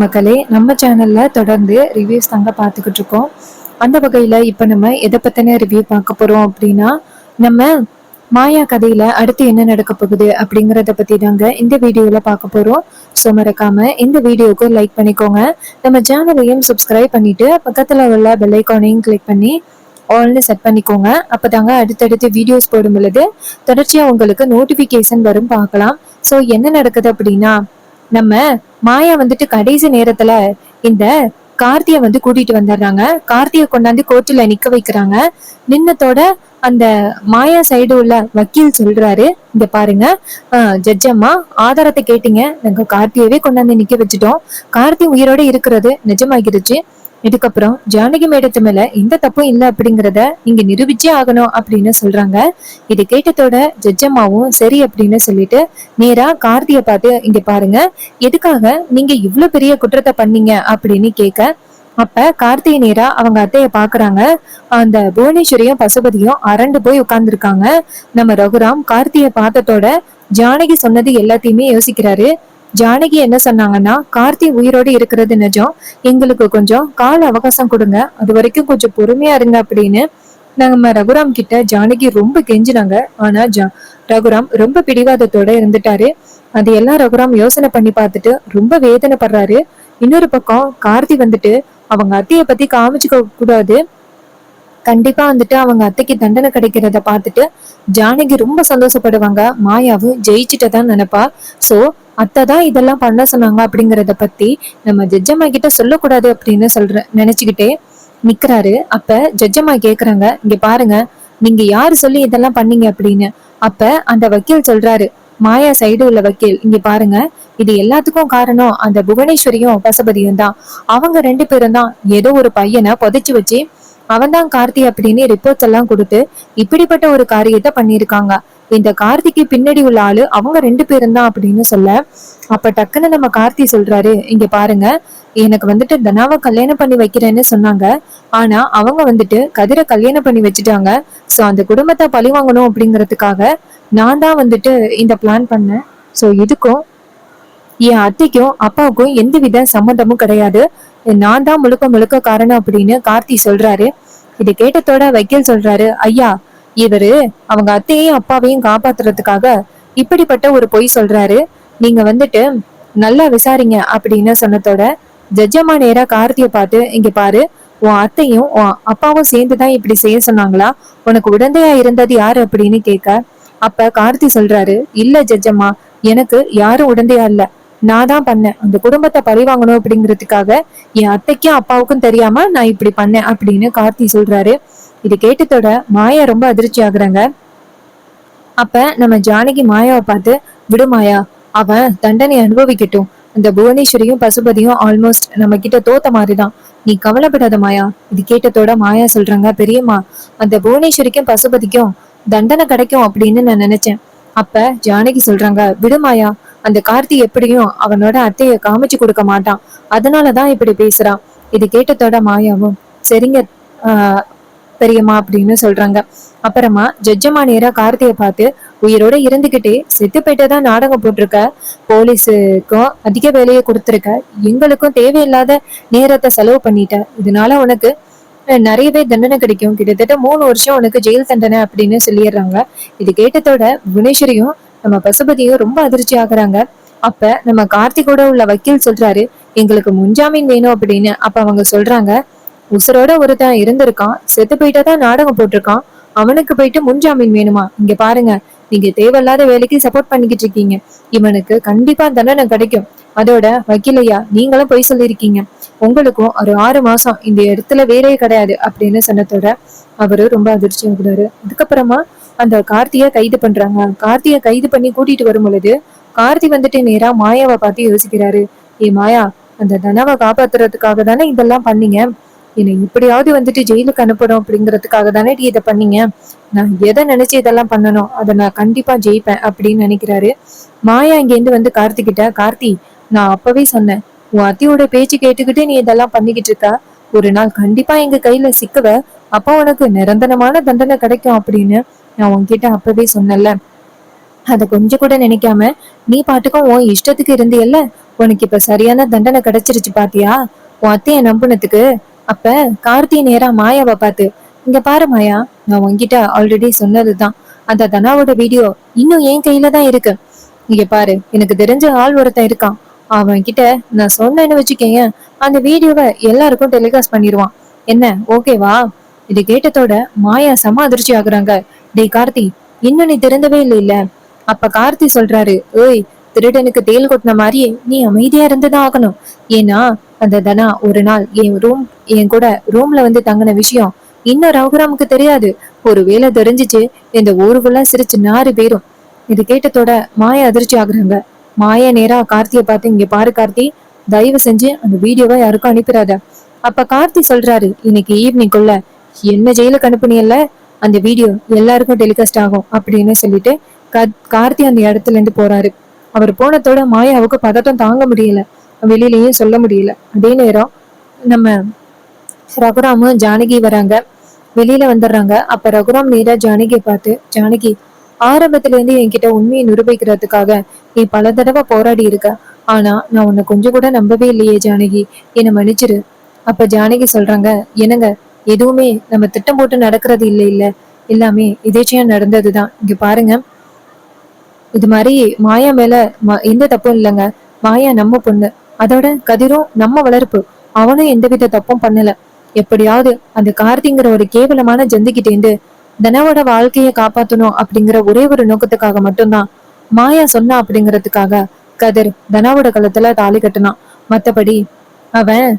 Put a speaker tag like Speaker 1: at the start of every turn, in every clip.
Speaker 1: மக்களே, நம்ம சேனல்ல தொடர்ந்து ரிவ்யூஸ் தாங்க பார்த்துக்கிட்டு இருக்கோம். அந்த வகையில இப்ப நம்ம எதை பத்தின ரிவ்யூ பார்க்க போறோம் அப்படின்னா, நம்ம மாயா கதையில அடுத்து என்ன நடக்க போகுது அப்படிங்கறத பத்தி தாங்க இந்த வீடியோல பார்க்க போறோம். ஸோ மறக்காம இந்த வீடியோக்கு லைக் பண்ணிக்கோங்க. நம்ம சேனலையும் சப்ஸ்கிரைப் பண்ணிட்டு பக்கத்துல உள்ள பெல் ஐக்கானையும் கிளிக் பண்ணி ஆல்னு செட் பண்ணிக்கோங்க. அப்பதாங்க அடுத்தடுத்து வீடியோஸ் போடும் பொழுது தொடர்ச்சியா உங்களுக்கு நோட்டிபிகேஷன் வரும் பார்க்கலாம். ஸோ என்ன நடக்குது அப்படின்னா, நம்ம மாயா வந்துட்டு கடைசி நேரத்துல இந்த கார்த்திய கூட்டிட்டு வந்துடுறாங்க. கார்த்திய கொண்டாந்து கோர்ட்டுல நிக்க வைக்கிறாங்க. நின்னத்தோட அந்த மாயா சைடு உள்ள வக்கீல் சொல்றாரு, இங்க பாருங்க, ஜட்ஜ் அம்மா, ஆதாரத்தை கேட்டீங்க, நாங்க கார்த்தியவே கொண்டாந்து நிக்க வச்சுட்டோம். கார்த்தி உயிரோட இருக்கிறது நிஜமாகிருச்சு. இதுக்கப்புறம் ஜானகி மேடத்து மேல எந்த தப்பும் இல்லை அப்படிங்கிறத நீங்க நிரூபிச்சே ஆகணும் அப்படின்னு சொல்றாங்க. இது கேட்டதோட ஜட்ஜம்மாவும் சரி அப்படின்னு சொல்லிட்டு நேரா கார்த்திய பார்த்து, இங்க பாருங்க, எதுக்காக நீங்க இவ்வளவு பெரிய குற்றத்தை பண்ணீங்க அப்படின்னு கேட்க, அப்ப கார்த்திகை நேரா அவங்க அத்தைய பாக்குறாங்க. அந்த புவனேஸ்வரியும் பசுபதியும் அரண்டு போய் உட்கார்ந்துருக்காங்க. நம்ம ரகுராம் கார்த்திய பார்த்ததோட ஜானகி சொன்னது எல்லாத்தையுமே யோசிக்கிறாரு. ஜானகி என்ன சொன்னாங்கன்னா, கார்த்தி உயிரோடு இருக்கிறது நிஜம், எங்களுக்கு கொஞ்சம் கால அவகாசம் கொடுங்க, அது வரைக்கும் கொஞ்சம் பொறுமையா இருங்க அப்படின்னு நம்ம ரகுராம் கிட்ட ஜானகி ரொம்ப கெஞ்சினாங்க. ஆனா ரகுராம் ரொம்ப பிடிவாதத்தோட இருந்துட்டாரு. அது எல்லாம் ரகுராம் யோசனை பண்ணி பார்த்துட்டு ரொம்ப வேதனைப்படுறாரு. இன்னொரு பக்கம் கார்த்தி அவங்க அத்தைய பத்தி காமிச்சுக்க கூடாது, கண்டிப்பா அவங்க அத்தைக்கு தண்டனை கிடைக்கிறத பார்த்துட்டு ஜானகி ரொம்ப சந்தோஷப்படுவாங்க. மாயாவும் ஜெயிச்சுட்டதான் நினைப்பா. சோ அத்தை தான் இதெல்லாம் பண்ண சொன்னாங்க அப்படிங்கறத பத்தி நம்ம ஜட்ஜம்மா கிட்ட சொல்லக்கூடாது அப்படின்னு நினைச்சுக்கிட்டே நிக்கிறாரு. அப்ப ஜட்ஜம்மா கேக்குறாங்க, இங்க பாருங்க, நீங்க யாரு சொல்லி இதெல்லாம் பண்ணீங்க அப்படின்னு. அப்ப அந்த வக்கீல் சொல்றாரு, மாயா சைடு உள்ள வக்கீல், இங்க பாருங்க, இது எல்லாத்துக்கும் காரணம் அந்த புவனேஸ்வரியும் பசுபதியும் தான். அவங்க ரெண்டு பேரும் தான் ஏதோ ஒரு பையனை புதைச்சு வச்சு அவன்தான் கார்த்தி அப்படின்னு ரிப்போர்ட்ஸ் எல்லாம் கொடுத்து இப்படிப்பட்ட ஒரு காரியத்தை பண்ணிருக்காங்க. இந்த கார்த்திக்கு பின்னாடி உள்ள ஆளு அவங்க ரெண்டு பேரும் தான் அப்படின்னு சொல்ல, அப்ப டக்குன்னு நம்ம கார்த்தி சொல்றாரு, இங்க பாருங்க, எனக்கு தனாவை கல்யாணம் பண்ணி வைக்கிறேன்னு சொன்னாங்க. ஆனா அவங்க கதிரை கல்யாணம் பண்ணி வச்சுட்டாங்க. சோ அந்த குடும்பத்தை பழி வாங்கணும் அப்படிங்கறதுக்காக நான் தான் இந்த பிளான் பண்ணேன். சோ இதுக்கும் என் அத்தைக்கும் அப்பாவுக்கும் எந்தவித சம்மந்தமும் கிடையாது. நான் தான் முழுக்க முழுக்க காரணம் அப்படின்னு கார்த்தி சொல்றாரு. இது கேட்டதோட வக்கீல் சொல்றாரு, ஐயா, இவரு அவங்க அத்தையையும் அப்பாவையும் காப்பாத்துறதுக்காக இப்படிப்பட்ட ஒரு பொய் சொல்றாரு. நீங்க நல்லா விசாரிங்க அப்படின்னு சொன்னதோட ஜட்ஜம்மா நேரா கார்த்திய பார்த்து, இங்க பாரு, உன் அத்தையும் உன் அப்பாவும் சேர்ந்துதான் இப்படி செய்ய சொன்னாங்களா? உனக்கு உடந்தையா இருந்தது யாரு அப்படின்னு கேட்க, அப்ப கார்த்தி சொல்றாரு, இல்ல ஜட்ஜம்மா, எனக்கு யாரும் உடந்தையா இல்ல, நான் தான் பண்ணேன். அந்த குடும்பத்தை பழி வாங்கணும் அப்படிங்கிறதுக்காக என் அத்தைக்கும் அப்பாவுக்கும் தெரியாம நான் இப்படி பண்ணேன் அப்படின்னு கார்த்தி சொல்றாரு. இது கேட்டதோட மாயா ரொம்ப அதிர்ச்சி ஆகுறாங்க. அப்ப நம்ம ஜானகி மாயாவை பார்த்து, விடு மாயா, அவன் தண்டனை அனுபவிக்கட்டும். அந்த புவனேஸ்வரியும் பசுபதியும் ஆல்மோஸ்ட் நம்ம கிட்ட தோத்த மாதிரிதான், நீ கவலைப்படாத மாயா. இது கேட்டதோட மாயா சொல்றாங்க, பெரியம்மா, அந்த புவனேஸ்வரிக்கும் பசுபதிக்கும் தண்டனை கிடைக்கும் அப்படின்னு நான் நினைச்சேன். அப்ப ஜானகி சொல்றாங்க, விடுமாயா, அந்த கார்த்தி எப்படியும் அவனோட அத்தைய காமிச்சு கொடுக்க மாட்டான், அதனாலதான் இப்படி பேசுறான். இது கேட்டதோட மாயாவும் சரிங்க பெரியம்மா அப்படின்னு சொல்றாங்க. அப்புறமா ஜட்ஜம்மா நேரா கார்த்திய பார்த்து, உயிரோட இருந்துகிட்டே செத்து போயிட்டதான் நாடகம் போட்டிருக்க, போலீஸுக்கும் அதிக வேலையை கொடுத்துருக்க, எங்களுக்கும் தேவையில்லாத நேரத்தை செலவு பண்ணிட்ட, இதனால உனக்கு நிறையவே தண்டனை கிடைக்கும், கிட்டத்தட்ட 3 வருஷம் உனக்கு ஜெயில் தண்டனை அப்படின்னு சொல்லிடுறாங்க. இது கேட்டதோட புவனேஸ்வரியும் நம்ம பசுபதியும் ரொம்ப அதிர்ச்சி ஆகுறாங்க. அப்ப நம்ம கார்த்திகோட உள்ள வக்கீல் சொல்றாரு, எங்களுக்கு முன்ஜாமீன் வேணும் அப்படின்னு. அப்ப அவங்க சொல்றாங்க, உசுரோட ஒருத்தன் இருந்திருக்கான், செத்து போயிட்டதான் நாடகம் போட்டிருக்கான், அவனுக்கு போயிட்டு முன்ஜாமீன் வேணுமா? இங்க பாருங்க, நீங்க தேவையில்லாத வேலைக்கு சப்போர்ட் பண்ணிக்கிட்டு இருக்கீங்க, இவனுக்கு கண்டிப்பா தண்டனை கிடைக்கும். அதோட வக்கீலையா, நீங்களும் பொய் சொல்லியிருக்கீங்க, உங்களுக்கும் ஒரு 6 மாசம் இந்த இடத்துல வேலையே கிடையாது அப்படின்னு சொன்னதோட அவரு ரொம்ப அதிர்ச்சி ஆகுறாரு. அதுக்கப்புறமா அந்த கார்த்திய கைது பண்றாங்க. கார்த்திய கைது பண்ணி கூட்டிட்டு வரும் பொழுது கார்த்தி நேரா மாயாவை பார்த்து யோசிக்கிறாரு, ஏ மாயா, அந்த தனாவை காப்பாத்துறதுக்காக தானே இதெல்லாம் பண்ணீங்க, என்னை இப்படியாவது ஜெயிலுக்கு அனுப்பணும் அப்படிங்கறதுக்காக தானே இதை பண்ணீங்க, நான் எதை நினைச்சு இதெல்லாம் பண்ணணும், அதை நான் கண்டிப்பா ஜெயிப்பேன் அப்படின்னு நினைக்கிறாரு. மாயா இங்கேருந்து கார்த்திகிட்ட, கார்த்தி, நான் அப்பவே சொன்னேன், உன் அத்தியோட பேச்சு கேட்டுக்கிட்டு நீ இதெல்லாம் பண்ணிக்கிட்டு இருக்க, ஒரு நாள் கண்டிப்பா எங்க கையில சிக்குவ, அப்போ உனக்கு நிரந்தரமான தண்டனை கிடைக்கும் அப்படின்னு நான் உன்கிட்ட அப்பவே சொன்னல, அத கொஞ்சம் கூட நினைக்காம நீ பாட்டுக்கும் உன் இஷ்டத்துக்கு இருந்தியல்ல, உனக்கு இப்ப சரியான தண்டனை கிடைச்சிருச்சு பாத்தியா, உன் அத்தைய நம்புனதுக்கு. அப்ப கார்த்தி நேரா மாயாவை பார்த்து, இங்க பாரு மாயா, நான் உன்கிட்ட ஆல்ரெடி சொன்னதுதான், அந்த தனாவோட வீடியோ இன்னும் என் கையில தான் இருக்கு. இங்க பாரு, எனக்கு தெரிஞ்ச ஆள் ஒருத்தன் இருக்கான். அவன் கிட்ட நான் சொன்னேன்னு வச்சுக்கேங்க, அந்த வீடியோவை எல்லாருக்கும் டெலிகாஸ்ட் பண்ணிடுவான். என்ன ஓகேவா? இது கேட்டதோட மாயா செம அதிர்ச்சி ஆகுறாங்க. டேய் கார்த்தி, இன்னும் நீ திறந்தவே இல்லை இல்ல. அப்ப கார்த்தி சொல்றாரு, ஏய், திருடனுக்கு தேல் கொட்டின மாதிரியே நீ அமைதியா இருந்துதான் ஆகணும். ஏன்னா அந்த தனா ஒரு நாள் என் கூட ரூம்ல வந்து தங்கின விஷயம் இன்னும் ரகுராமுக்கு தெரியாது. ஒருவேளை தெரிஞ்சிச்சு, இந்த ஊரு ஃபுல்லா சிரிச்சு நாறு பேரும். இது கேட்டதோட மாயா அதிர்ச்சி ஆகுறாங்க. மாயா நேரா கார்த்திய பார்த்து, இங்க பாரு கார்த்தி, தயவு செஞ்சு அந்த வீடியோவை யாருக்கும் அனுப்பிடாத. அப்ப கார்த்தி சொல்றாரு, இன்னைக்கு ஈவினிங்குள்ள என்ன ஜெயிலுக்கு அனுப்புனியல்ல, அந்த வீடியோ எல்லாருக்கும் டெலிகாஸ்ட் ஆகும் அப்படின்னு சொல்லிட்டு கார்த்தி அந்த இடத்துல இருந்து போறாரு. அவர் போனதோட மாயாவுக்கு பதட்டம் தாங்க முடியல, வெளியிலயும் சொல்ல முடியல. அதே நேரம் நம்ம ரகுராமும் ஜானகி வராங்க. வெளியில வந்துடுறாங்க. அப்ப ரகுராம் நேரா ஜானகியை பார்த்து, ஜானகி, ஆரம்பத்துல இருந்து என்கிட்ட உண்மையை நிரூபிக்கிறதுக்காக நீ பல தடவை போராடி இருக்க. ஆனா நான் உன்னை கொஞ்சம் கூட நம்பவே இல்லையே ஜானகி, என்னை மன்னிச்சிரு. அப்ப ஜானகி சொல்றாங்க, என்னங்க, எதுவுமே நம்ம திட்டம் போட்டு நடக்கிறது இல்லை இல்ல, எல்லாமே எதேச்சையா நடந்ததுதான். இங்க பாருங்க, இது மாதிரி மாயா மேல எந்த தப்பும் இல்லைங்க. மாயா நம்ம பொண்ணு, அதோட கதிரும் நம்ம வளர்ப்பு. அவனும் எந்தவித தப்பும் பண்ணல. எப்படியாவது அந்த கார்த்திங்கிற ஒரு கேவலமான ஜந்திக்கிட்டேந்து தனாவோட வாழ்க்கைய காப்பாத்தணும் அப்படிங்கிற ஒரே ஒரு நோக்கத்துக்காக மட்டும்தான் மாயா சொன்னா அப்படிங்கறதுக்காக கதிர் தனாவோட கழுத்துல தாலி கட்டினான். மத்தபடி அவன்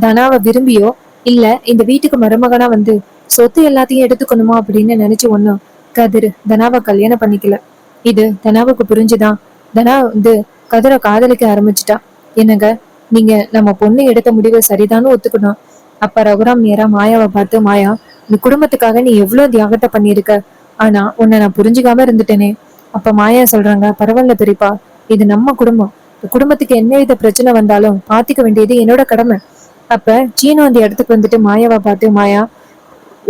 Speaker 1: தனாவை விரும்பியோ இல்ல இந்த வீட்டுக்கு மருமகனா வந்து சொத்து எல்லாத்தையும் எடுத்துக்கணுமா அப்படின்னு நினைச்சு ஒண்ணும் கதிர் தனாவை கல்யாணம் பண்ணிக்கல. இது தனாவுக்கு புரிஞ்சுதான் தனா வந்து கதிரை காதலிக்க ஆரம்பிச்சுட்டா. என்னங்க, நீங்க நம்ம பொண்ணு எடுத்த முடிவை சரிதான்னு ஒத்துக்கணும். அப்ப ரகுராம் நேரா மாயாவை பார்த்து, மாயா, இந்த குடும்பத்துக்காக நீ எவ்வளவு தியாகத்தை பண்ணிருக்க, ஆனா உன்னை நான் புரிஞ்சுக்காம இருந்துட்டேனே. அப்ப மாயா சொல்றாங்க, பரவாயில்ல பெரியப்பா, இது நம்ம குடும்பம். இந்த குடும்பத்துக்கு என்ன வித பிரச்சனை வந்தாலும் பாத்துக்க வேண்டியது என்னோட கடமை. அப்ப சீனு அந்த இடத்துக்கு வந்துட்டு மாயாவை பார்த்து, மாயா,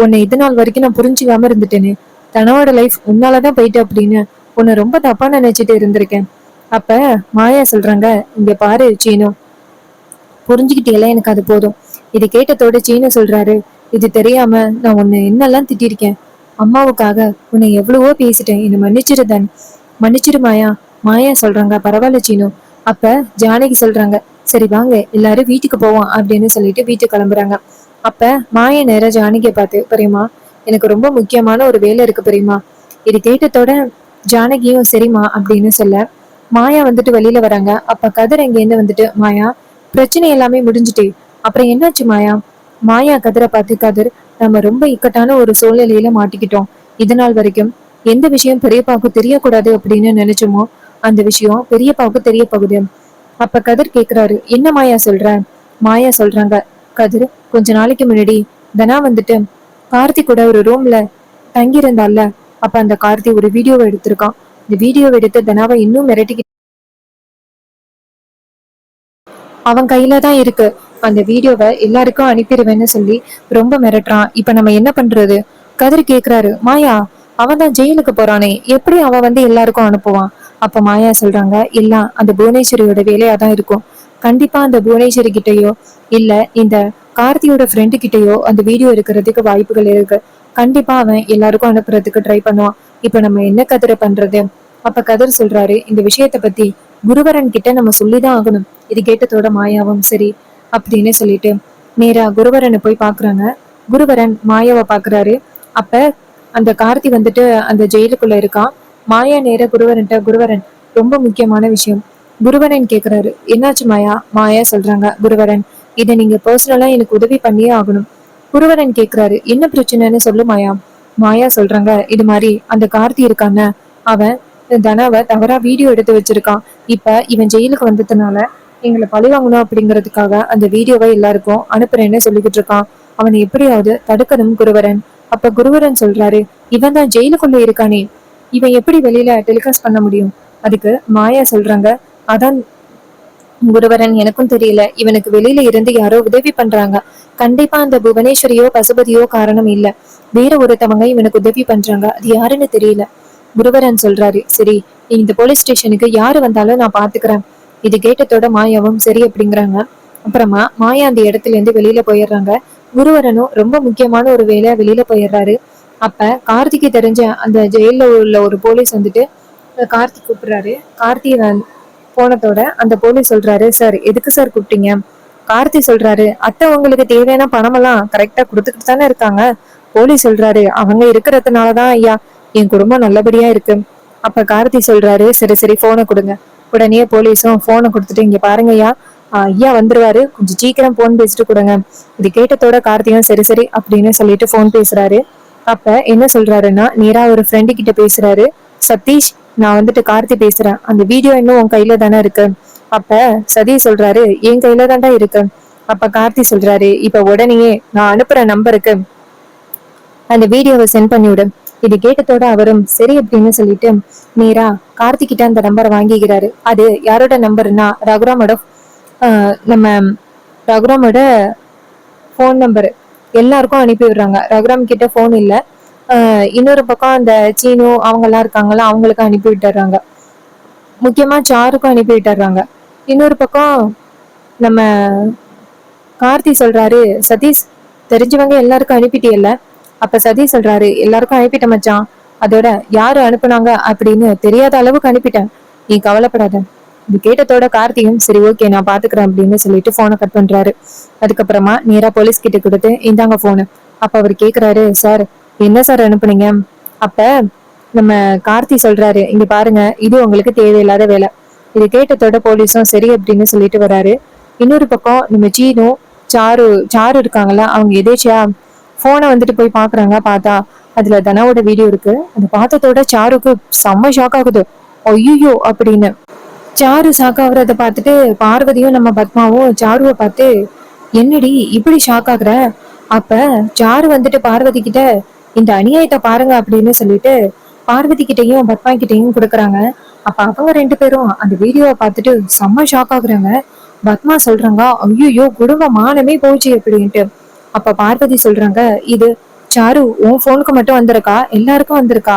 Speaker 1: உன்னை இது நாள் வரைக்கும் நான் புரிஞ்சுக்காம இருந்துட்டேனே, தனோட லைஃப் உன்னாலதான் போயிட்டு அப்படின்னு உன்னை ரொம்ப தப்பா நினைச்சிட்டு இருந்திருக்கேன். அப்ப மாயா சொல்றாங்க, இங்க பாரு சீனு, புரிஞ்சுக்கிட்டீங்களா, எனக்கு அது போதும். இது கேட்டதோட சீனு சொல்றாரு, இது தெரியாம நான் உன்னை என்னெல்லாம் திட்டிருக்கேன். அம்மாவுக்காக உன்னை எவ்வளவோ பேசிட்டேன், என்னை மன்னிச்சிருதான். மன்னிச்சிரு மாயா. மாயா சொல்றாங்க, பரவாயில்ல சீனு. அப்ப ஜானகி சொல்றாங்க, சரி வாங்க எல்லாரும் வீட்டுக்கு போவோம் அப்படின்னு சொல்லிட்டு வீட்டுக்கு கிளம்புறாங்க. அப்ப மாயா நேர ஜானகியை பார்த்து, பெரியமா, எனக்கு ரொம்ப முக்கியமான ஒரு வேலை இருக்கு பெரியமா. இது கேட்டதோட ஜானகியும் சரிம்மா அப்படின்னு சொல்ல மாயா வந்துட்டு வெளியில வராங்க. அப்ப கதிர் எங்க இருந்து வந்துட்டு, மாயா, பிரச்சனை எல்லாமே முடிஞ்சுட்டே, அப்புறம் என்னாச்சு மாயா? மாயா கதிரை பார்த்து, கதிர், நம்ம ரொம்ப இக்கட்டான ஒரு சூழ்நிலையில மாட்டிக்கிட்டோம். இது நாள் வரைக்கும் எந்த விஷயம் பெரியப்பாவுக்கு தெரியக்கூடாது அப்படின்னு நினைச்சோமோ அந்த விஷயம் பெரியப்பாவுக்கு தெரிய போகுது. அப்ப கதிர் கேக்குறாரு, என்ன மாயா சொல்ற? மாயா சொல்றாங்க, கதிர், கொஞ்ச நாளைக்கு முன்னாடி தனா வந்துட்டு கார்த்தி கூட ஒரு ரூம்ல தங்கி இருந்தால, அப்ப அந்த கார்த்தி ஒரு வீடியோவை எடுத்திருக்கான். இந்த வீடியோவை எடுத்து தனாவை இன்னும் மிரட்டி அவன் கையில தான் இருக்கு. அந்த வீடியோவை எல்லாருக்கும் அனுப்பிடுவேன்னு சொல்லி ரொம்ப மிரட்டுறான். இப்ப நம்ம என்ன பண்றது? கதிர் கேக்குறாரு, மாயா, அவன் தான் ஜெயிலுக்கு போறானே, எப்படி அவன் வந்து எல்லாருக்கும் அனுப்புவான்? அப்ப மாயா சொல்றாங்க, எல்லாம் அந்த புவனேஸ்வரியோட வேலையாதான் இருக்கும். கண்டிப்பா அந்த புவனேஸ்வரி கிட்டயோ இல்ல இந்த கார்த்தியோட ஃப்ரெண்டு கிட்டயோ அந்த வீடியோ இருக்கிறதுக்கு வாய்ப்புகள் இருக்கு. கண்டிப்பா அவன் எல்லாருக்கும் அனுப்புறதுக்கு ட்ரை பண்ணுவான். இப்ப நம்ம என்ன கதிரை பண்றது? அப்ப கதிர் சொல்றாரு, இந்த விஷயத்த பத்தி குருவரன் கிட்ட நம்ம சொல்லிதான் ஆகணும். இது கேட்டதோட மாயாவும் சரி அப்படின்னு சொல்லிட்டு நேரா குருவரனை போய் பாக்குறாங்க. குருவரன் மாயாவை பாக்குறாரு. அப்ப அந்த கார்த்தி வந்துட்டு அந்த ஜெயிலுக்குள்ள இருக்கான். மாயா நேரா குருவரன்ட்ட, குருவரன், ரொம்ப முக்கியமான விஷயம். குருவரன் கேக்குறாரு, என்னாச்சு மாயா? மாயா சொல்றாங்க, குருவரன், இதை நீங்க பர்சனலா எனக்கு உதவி பண்ணியே ஆகணும். குருவரன் கேக்குறாரு, என்ன பிரச்சனைன்னு சொல்லு மாயா. மாயா சொல்றாங்க, இது மாதிரி அந்த கார்த்தி இருக்கான, அவன் தனாவை தவறா வீடியோ எடுத்து வச்சிருக்கான். இப்ப இவன் ஜெயிலுக்கு வந்ததுனால எங்களை பழி வாங்கணும் அப்படிங்கறதுக்காக அந்த வீடியோவை எல்லாருக்கும் அனுப்புறேன்னு சொல்லிக்கிட்டு இருக்கான். அவனை எப்படியாவது தடுக்கணும் குருவரன். அப்ப குருவரன் சொல்றாரு, இவன் தான் ஜெயிலுக்குள்ள இருக்கானே, இவன் எப்படி வெளியில டெலிகாஸ்ட் பண்ண முடியும்? அதுக்கு மாயா சொல்றாங்க, அதான் குருவரன், எனக்கும் தெரியல, இவனுக்கு வெளியில இருந்து யாரோ உதவி பண்றாங்க. கண்டிப்பா அந்த புவனேஸ்வரியோ பசுபதியோ காரணம் இல்ல, வேற ஒருத்தவங்க இவனுக்கு உதவி பண்றாங்க, அது யாருன்னு தெரியல. குருவரன் சொல்றாரு, சரி, இந்த போலீஸ் ஸ்டேஷனுக்கு யாரு வந்தாலும் நான் பாத்துக்கிறேன். இது கேட்டதோட மாயாவும் சரி அப்படிங்கிறாங்க. அப்புறமா மாயா அந்த இடத்துல இருந்து வெளியில போயிடுறாங்க. குருவரனும் ரொம்ப முக்கியமான ஒரு வேலையா வெளியில போயிடுறாரு. அப்ப கார்த்திக்கு தெரிஞ்ச அந்த ஜெயில உள்ள ஒரு போலீஸ் வந்துட்டு கார்த்திக் கூப்பிடுறாரு. கார்த்தி போனதோட அந்த போலீஸ் சொல்றாரு, சார் எதுக்கு சார் கூப்பிட்டீங்க? கார்த்தி சொல்றாரு, அத்தை உங்களுக்கு தேவையான பணமெல்லாம் கரெக்டா கொடுத்துக்கிட்டு தானே இருக்காங்க. போலீஸ் சொல்றாரு, அவங்க இருக்கிறதுனாலதான் ஐயா என் குடும்பம் நல்லபடியா இருக்கு. அப்ப கார்த்தி சொல்றாரு, சரி சரி போனை கொடுங்க. உடனே போலீஸும் போனை கொடுத்துட்டு, இங்க பாருங்க ஐயா, ஐயா வந்துருவாரு, கொஞ்சம் சீக்கிரம் போன் பேசிட்டு கொடுங்க. இது கேட்டதோட கார்த்தியும் சரி சரி அப்படின்னு சொல்லிட்டு போன் பேசுறாரு. அப்ப என்ன சொல்றாருன்னா, நேரா ஒரு ஃப்ரெண்டு கிட்ட பேசுறாரு. சதீஷ், நான் வந்துட்டு கார்த்தி பேசுறேன், அந்த வீடியோ இன்னும் உன் கையில தானே இருக்கு? அப்ப சதீஷ் சொல்றாரு, என் கையில தான்டா இருக்கு. அப்ப கார்த்தி சொல்றாரு, இப்ப உடனே நான் அனுப்புற நம்பருக்கு அந்த வீடியோவை சென்ட் பண்ணிவிடு. இது கேட்டதோட அவரும் சரி அப்படின்னு சொல்லிட்டு நேரா கார்த்திகிட்ட அந்த நம்பரை வாங்கிக்கிறாரு. அது யாரோட நம்பர்னா ரகுராமோட நம்ம ரகுராமோட ஃபோன் நம்பரு. எல்லாருக்கும் அனுப்பி விடுறாங்க. ரகுராம் கிட்ட ஃபோன் இல்ல. இன்னொரு பக்கம் அந்த சீனு அவங்க எல்லாம் இருக்காங்களா, அவங்களுக்கு அனுப்பி விட்டுறாங்க. முக்கியமா சாருக்கும் அனுப்பி விட்டுறாங்க. இன்னொரு பக்கம் நம்ம கார்த்தி சொல்றாரு, சதீஷ் தெரிஞ்சவங்க எல்லாருக்கும் அனுப்பிட்டியல்ல? அப்ப சதீஷ் சொல்றாரு, எல்லாருக்கும் அனுப்பிட்ட மச்சான். அதோட யாரு அனுப்புனாங்க அப்படின்னு தெரியாத அளவுக்கு அனுப்பிட்டேன், நீ கவலைப்படாத. இது கேட்டதோட கார்த்தியும் சரி ஓகே நான் பாத்துக்கிறேன் அப்படின்னு சொல்லிட்டு போனை கட் பண்றாரு. அதுக்கப்புறமா நேரா போலீஸ் கிட்ட கொடுத்து, இந்தாங்க போனு. அப்ப அவர் கேக்குறாரு, சார் என்ன சார் அனுப்புனீங்க? அப்ப நம்ம கார்த்தி சொல்றாரு, இங்க பாருங்க, இது உங்களுக்கு தேவையில்லாத வேலை. இது கேட்டதோட போலீஸும் சரி அப்படின்னு சொல்லிட்டு வராரு. இன்னொரு பக்கம் நம்ம சீனு சாரு சாரு இருக்காங்கல்ல, அவங்க எதேச்சியா போனை வந்துட்டு போய் பாக்குறாங்க. பார்த்தா அதுல தனாவோட வீடியோ இருக்கு. அதை பார்த்ததோட சாருக்கு செம்ம ஷாக் ஆகுது. ஐயோ அப்படின்னு. சாரு ஷாக் ஆகுறத பார்த்துட்டு பார்வதியும் நம்ம பத்மாவும் சாருவை பார்த்து, என்னடி இப்படி ஷாக் ஆகுற? அப்ப சாரு வந்துட்டு பார்வதி கிட்ட இந்த அநியாயத்தை பாருங்க அப்படின்னு சொல்லிட்டு பார்வதி கிட்டையும் பத்மா கிட்டையும் கொடுக்குறாங்க. அப்ப அவங்க ரெண்டு பேரும் அந்த வீடியோவை பார்த்துட்டு செம்ம ஷாக் ஆகுறாங்க. பத்மா சொல்றாங்க, ஐயோ குடும்ப மானமே போச்சு அப்படின்ட்டு. அப்ப பார்வதி சொல்றாங்க, இது சாரு உன் போனுக்கு மட்டும் வந்திருக்கா, எல்லாருக்கும் வந்திருக்கா?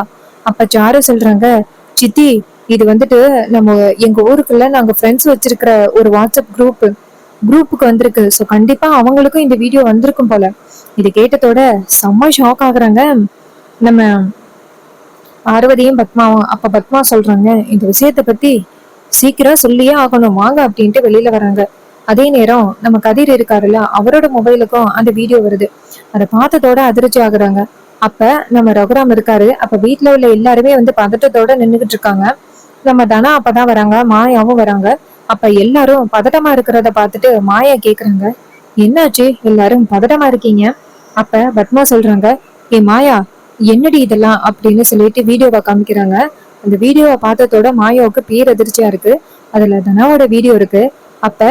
Speaker 1: அப்ப சாரு சொல்றாங்க, சித்தி இது வந்துட்டு நம்ம எங்க ஊருக்குள்ள நாங்க ஃப்ரெண்ட்ஸ் வச்சிருக்கிற ஒரு வாட்ஸ்அப் குரூப்புக்கு வந்திருக்கு. ஸோ கண்டிப்பா அவங்களுக்கும் இந்த வீடியோ வந்திருக்கும் போல. இது கேட்டதோட செம்ம ஷாக் ஆகுறாங்க நம்ம பார்வதியும் பத்மாவும். அப்ப பத்மா சொல்றாங்க, இந்த விஷயத்த பத்தி சீக்கிரம் சொல்லியே ஆகணும், வாங்க அப்படின்ட்டு வெளியில வராங்க. அதே நேரம் நம்ம கதிர் இருக்காருல்ல, அவரோட மொபைலுக்கும் அந்த வீடியோ வருது. அதை பார்த்ததோட அதிர்ச்சி ஆகுறாங்க. அப்ப நம்ம ரகுராம் இருக்காரு. அப்ப வீட்டுல உள்ள எல்லாருமே வந்து பதட்டத்தோட நின்றுகிட்டு இருக்காங்க. நம்ம தனா அப்பதான் வராங்க, மாயாவும் வராங்க. அப்ப எல்லாரும் பதட்டமா இருக்கிறத பார்த்துட்டு மாயா கேக்குறாங்க, என்னாச்சு எல்லாரும் பதட்டமா இருக்கீங்க? அப்ப பத்மா சொல்றாங்க, ஏ மாயா என்னடி இதெல்லாம் அப்படின்னு சொல்லிட்டு வீடியோவை காமிக்கிறாங்க. அந்த வீடியோவை பார்த்ததோட மாயாவுக்கு பேரதிர்ச்சியா இருக்கு. அதுல தனாவோட வீடியோ இருக்கு. அப்ப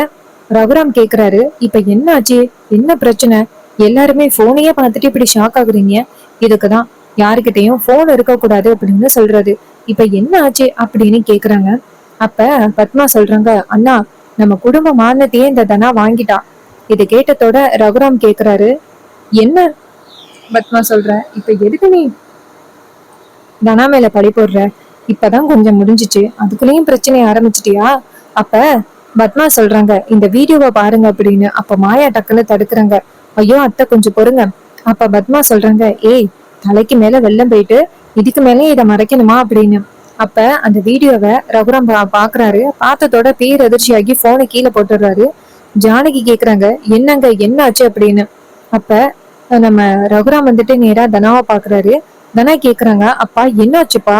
Speaker 1: ரகுராம் கேக்குறாரு, இப்ப என்ன ஆச்சு, என்ன பிரச்சனை? எல்லாருமே போனையே பார்த்துட்டு இப்படி ஷாக் ஆகுறீங்க. இதுக்குதான் யாருக்கிட்டையும் போன் இருக்க கூடாது அப்படின்னு சொல்றது. இப்ப என்ன ஆச்சு அப்படின்னு கேக்குறாங்க. அப்ப பத்மா சொல்றாங்க, அண்ணா நம்ம குடும்ப மானத்தையே இந்த தனா வாங்கிட்டா. இது கேட்டதோட ரகுராம் கேக்குறாரு, என்ன பத்மா சொல்ற, இப்ப எதுக்கு நீ தனா மேல பழி போடுற? இப்பதான் கொஞ்சம் முடிஞ்சிச்சு, அதுக்குள்ளேயும் பிரச்சனைய ஆரம்பிச்சிட்டியா? அப்ப பத்மா சொல்றாங்க, இந்த வீடியோவை பாருங்க அப்படின்னு. அப்ப மாயா டக்குன்னு தடுக்குறாங்க, ஐயோ அத்தை கொஞ்சம் பொறுங்க. அப்ப பத்மா சொல்றாங்க, ஏய் தலைக்கு மேல வெள்ளம் போயிட்டு இதுக்கு மேலே இதை மறைக்கணுமா அப்படின்னு. அப்ப அந்த வீடியோவை ரகுராம் பாக்குறாரு. பார்த்ததோட பேரதிர்ச்சியாகி போனை கீழே போட்டுடுறாரு. ஜானகி கேக்குறாங்க, என்னங்க என்ன ஆச்சு அப்படின்னு. அப்ப நம்ம ரகுராம் வந்துட்டு நேரா தனாவை பாக்குறாரு. தனா கேக்குறாங்க, அப்பா என்னாச்சுப்பா?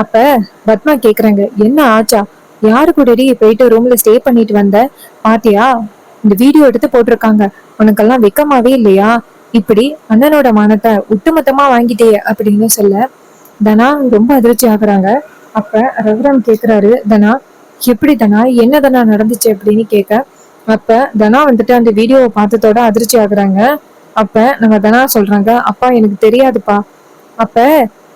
Speaker 1: அப்ப பத்மா கேக்குறாங்க, என்ன ஆச்சா? யாரு கூடடி போயிட்டு ரூம்ல ஸ்டே பண்ணிட்டு வந்த? பாத்தியா இந்த வீடியோ எடுத்து போட்டிருக்காங்க. உனக்கெல்லாம் வெக்கமாவே இல்லையா? இப்படி அண்ணனோட மானத்தை ஒட்டுமொத்தமா வாங்கிட்டே அப்படின்னு சொல்ல தனா ரொம்ப அதிர்ச்சி ஆகுறாங்க. அப்ப ரகுராம் கேக்குறாரு, தனா எப்படி தனா, என்ன தனா நடந்துச்சு அப்படின்னு கேட்க, அப்ப தனா வந்துட்டு அந்த வீடியோவை பார்த்ததோட அதிர்ச்சி ஆகுறாங்க. அப்ப நம்ம தனா சொல்றாங்க, அப்பா எனக்கு தெரியாதுப்பா. அப்ப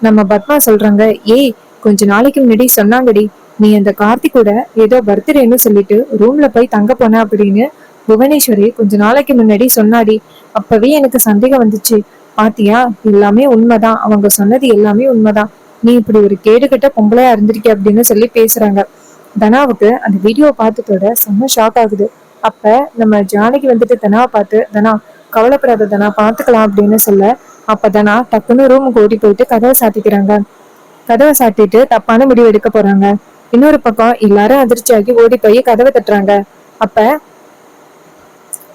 Speaker 1: நம்ம பத்மா சொல்றாங்க, ஏய் கொஞ்ச நாளைக்கு முன்னாடி சொன்னாங்கடி, நீ அந்த கார்த்திகோட ஏதோ பர்த்டேன்னு சொல்லிட்டு ரூம்ல போய் தங்க போன அப்படின்னு புவனேஸ்வரி கொஞ்ச நாளைக்கு முன்னாடி சொன்னாடி. அப்பவே எனக்கு சந்தேகம் வந்துச்சு. பாத்தியா எல்லாமே உண்மைதான், அவங்க சொன்னது எல்லாமே உண்மைதான். நீ இப்படி ஒரு கேடுகட்ட பொம்பளையா இருந்திருக்க அப்படின்னு சொல்லி பேசுறாங்க. தனாவுக்கு அந்த வீடியோவை பார்த்ததோட செம்ம ஷாக் ஆகுது. அப்ப நம்ம ஜானகி வந்துட்டு தனாவை பார்த்து, தனா கவலைப்படாத தனா, பாத்துக்கலாம் அப்படின்னு சொல்ல, அப்ப தனா டக்குன்னு ரூமுக்கு ஓடி போயிட்டு கதவை சாத்திக்கிறாங்க. கதவை சாத்திட்டு தப்பான முடிவு எடுக்க போறாங்க. இன்னொரு பக்கம் எல்லாரும் அதிர்ச்சியாகி ஓடி போய் கதவை தட்டுறாங்க. அப்ப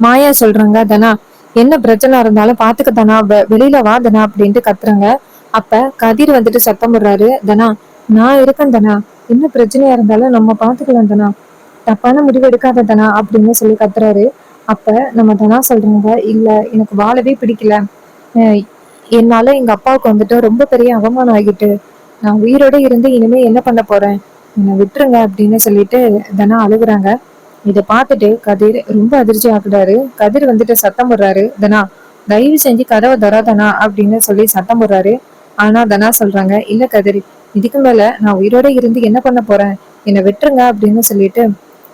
Speaker 1: மாயா சொல்றாங்க, தனா என்ன பிரச்சனை இருந்தாலும் பாத்துக்க தனா, வெளியில வா தனா அப்படின்ட்டு கத்துறாங்க. அப்ப கதிர் வந்துட்டு சத்தம் போடுறாரு, தனா நான் இருக்கேன் தனா, என்ன பிரச்சனையா இருந்தாலும் நம்ம பாத்துக்கலாம் தனா, தப்பான முடிவு எடுக்காத தனா அப்படின்னு சொல்லி கத்துறாரு. அப்ப நம்ம தனா சொல்றாங்க, இல்ல எனக்கு வாழவே பிடிக்கல, அஹ் என்னால எங்க அப்பாவுக்கு வந்துட்டு ரொம்ப பெரிய அவமானம் ஆகிட்டு, நான் உயிரோட இருந்து இனிமே என்ன பண்ண போறேன், என்னை விட்டுருங்க அப்படின்னு சொல்லிட்டு தனா அழுகுறாங்க. இதை பார்த்துட்டு கதிர் ரொம்ப அதிர்ச்சி ஆகுறாரு. கதிர் வந்துட்டு சத்தம் போடுறாரு, தனா தயவு செஞ்சு கதவை தராதனா அப்படின்னு சொல்லி சத்தம் போடுறாரு. ஆனா தனா சொல்றாங்க, இல்ல கதிர், இதுக்கு மேல நான் உயிரோட இருந்து என்ன பண்ண போறேன், என்னை விட்டுருங்க அப்படின்னு சொல்லிட்டு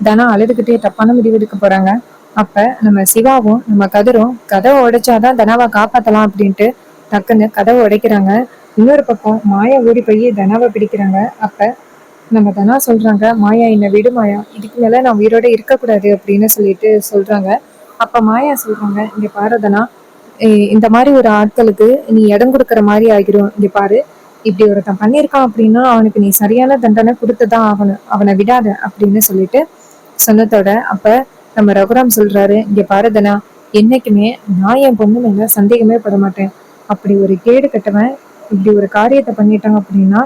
Speaker 1: தனா அழுதுகிட்டே தப்பான முடிவு எடுக்க போறாங்க. அப்ப நம்ம சிவாவும் நம்ம கதிரும் கதவை உடைச்சாதான் தனாவை காப்பாத்தலாம் அப்படின்ட்டு டக்குன்னு கதவை உடைக்கிறாங்க. இன்னொரு பக்கம் மாயா ஓடி போய் தனாவை பிடிக்கிறாங்க. அப்ப நம்ம தனா சொல்றாங்க, மாயா என்னை விடு மாயா, இதுக்கு மேல நான் உயிரோட இருக்கக்கூடாது அப்படின்னு சொல்லிட்டு சொல்றாங்க. அப்ப மாயா சொல்றாங்க, இங்க பாரு தனா, இந்த மாதிரி ஒரு ஆட்களுக்கு நீ இடம் கொடுக்கற மாதிரி ஆகிரும். இங்க பாரு, இப்படி ஒருத்தன் பண்ணியிருக்கான் அப்படின்னா அவனுக்கு நீ சரியான தண்டனை கொடுத்துதான் ஆகணும், அவனை விடாத அப்படின்னு சொல்லிட்டு சொன்னதோட அப்ப நம்ம ரகுராம் சொல்றாரு, இங்க பாரு தனா, என்னைக்குமே நான் என் பொண்ணு மேல சந்தேகமே பட மாட்டேன். அப்படி ஒரு கேடு கட்டவன் இப்படி ஒரு காரியத்தை பண்ணிட்டான் அப்படின்னா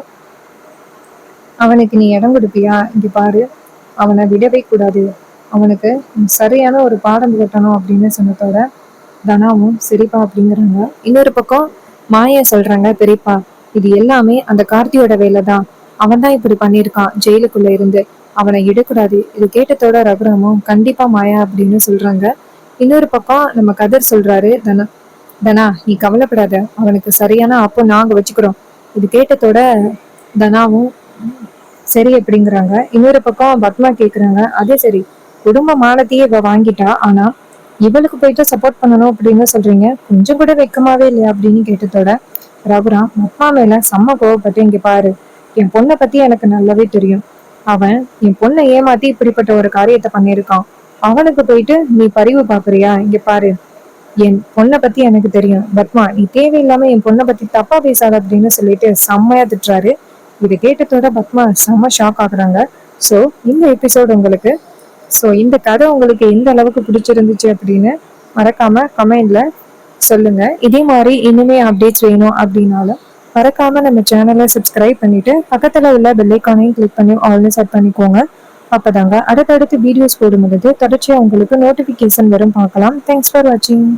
Speaker 1: அவனுக்கு நீ இடம் கொடுப்பியா, இங்க பாரு, அவனை விடவே கூடாது, அவனுக்கு சரியான ஒரு பாடம் புகட்டணும் அப்படின்னு சொன்னதோட தனாவும் சரிப்பா அப்படிங்கிறாங்க. இன்னொரு பக்கம் மாயா சொல்றாங்க, பெரியப்பா இது எல்லாமே அந்த கார்த்தியோட வேலைதான், அவன் தான் இப்படி பண்ணியிருக்கான் ஜெயிலுக்குள்ள இருந்து, அவனை இடக்கூடாது. இது கேட்டதோட ரகுராமும் கண்டிப்பா மாயா அப்படின்னு சொல்றாங்க. இன்னொரு பக்கம் நம்ம கதிர் சொல்றாரு, தனா தனா நீ கவலைப்படாத, அவனுக்கு சரியான அப்போ நாங்க வச்சுக்கிறோம். இது கேட்டதோட தனாவும் சரி அப்படிங்கிறாங்க. இன்னொரு பக்கம் பத்மா கேக்குறாங்க, அதே சரி, குடும்ப மானத்தையே இவ வாங்கிட்டா, ஆனா இவளுக்கு போயிட்டு சப்போர்ட் பண்ணணும் அப்படின்னு சொல்றீங்க, கொஞ்சம் கூட வெக்கமாவே இல்லையா அப்படின்னு கேட்டதோட ரகுராம் பத்மா மேல செம்ம கோவப்பட்டு, இங்க பாரு, என் பொண்ணை பத்தி எனக்கு நல்லாவே தெரியும், அவன் என் பொண்ணை ஏமாத்தி இப்படிப்பட்ட ஒரு காரியத்தை பண்ணியிருக்கான், அவனுக்கு போயிட்டு நீ பரிவு பாக்குறியா, இங்க பாரு, என் பொண்ணை பத்தி எனக்கு தெரியும், பத்மா நீ தேவையில்லாம என் பொண்ணை பத்தி தப்பா பேசாத அப்படின்னு சொல்லிட்டு செம்மையா திட்டுறாரு. இதை கேட்டதோட பத்மா செம்ம ஷாக் ஆகுறாங்க. ஸோ இந்த எபிசோட் உங்களுக்கு, ஸோ இந்த கதை உங்களுக்கு எந்த அளவுக்கு பிடிச்சிருந்துச்சு அப்படின்னு மறக்காம கமெண்ட்ல சொல்லுங்க. இதே மாதிரி இனிமே அப்டேட்ஸ் வேணும் அப்படின்னாலும் மறக்காம நம்ம சேனலை சப்ஸ்கிரைப் பண்ணிட்டு பக்கத்துல உள்ள பெல் ஐக்கானையும் கிளிக் பண்ணி ஆல்னு செட் பண்ணிக்கோங்க. அப்பதாங்க அடுத்தடுத்து வீடியோஸ் போடும்போது தொடர்ச்சியா உங்களுக்கு நோட்டிபிகேஷன் வரும் பார்க்கலாம். தேங்க்ஸ் ஃபார் வாட்சிங்.